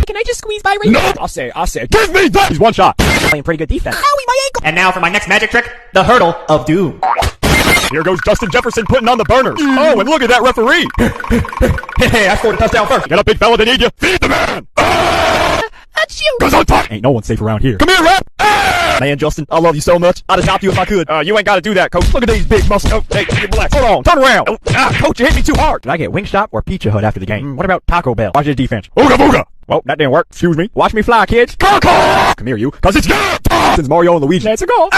Can I just squeeze by right now? I'll say it. Give me that! He's one shot. Playing pretty good defense. Owie, my ankle! And now for my next magic trick, the hurdle of doom. Here goes Justin Jefferson putting on the burners. Oh, and look at that referee. Hey, I scored a touchdown first. You got a big fella that need you. Feed the man. Achoo! Cause I'm talking. Ain't no one safe around here. Come here, rap. Man, Justin, I love you so much. I'd adopt you if I could. You ain't gotta do that, coach. Look at these big muscles. Oh, hey, relax. Hold on. Turn around. Oh, coach, you hit me too hard. Did I get Wingstop or Pizza Hut after the game? What about Taco Bell? Watch his defense. Ooga booga. Well, that didn't work. Excuse me. Watch me fly, kids. Come here, you. Cause it's your turn. Since Mario and Luigi. Let's go.